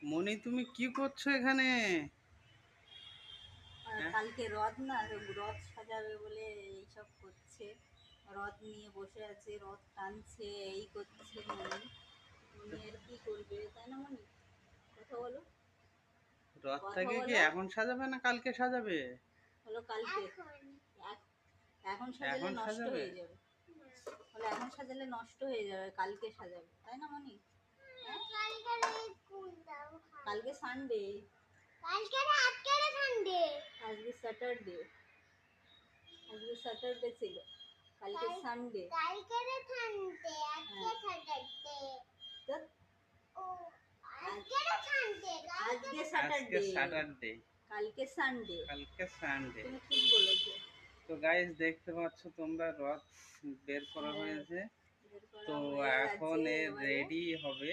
মনি, তুমি কি করছো এখানে? হ্যাঁ? কালকে রথ না, রথ সাজাবে বলে এইসব করছে। রথ নিয়ে বসে আছে, রথ টানছে, এই করছে মনি। মনি আর কি করবে, তাই না মনি? কথা বলো, কথা রথটাকে কি বলো। এখন সাজাবে না কালকে সাজাবে? বলো কালকে। এক- এখন সাজালে এখন নষ্ট সাজাবে? হয়ে যাবে। বলে এখন সাজালে নষ্ট হয়ে যাবে, কালকে সাজাবে, তাই না মনি? হ্যাঁ? কালকে সানডে। আজকে স্যাটারডে। আজকে স্যাটারডে ছিল, কালকে সানডে। আজকে আজকে স্যাটারডে, স্যাটারডে, কালকে সানডে। কালকে সানডে। তুমি ঠিক বলেছো। তো গাইস, দেখতে পাচ্ছ তোমরা, রথ বের করা হ্যাঁ, হয়েছে। বের করা তো হয়ে এখন গেছে এ এবারে। রেডি হবে।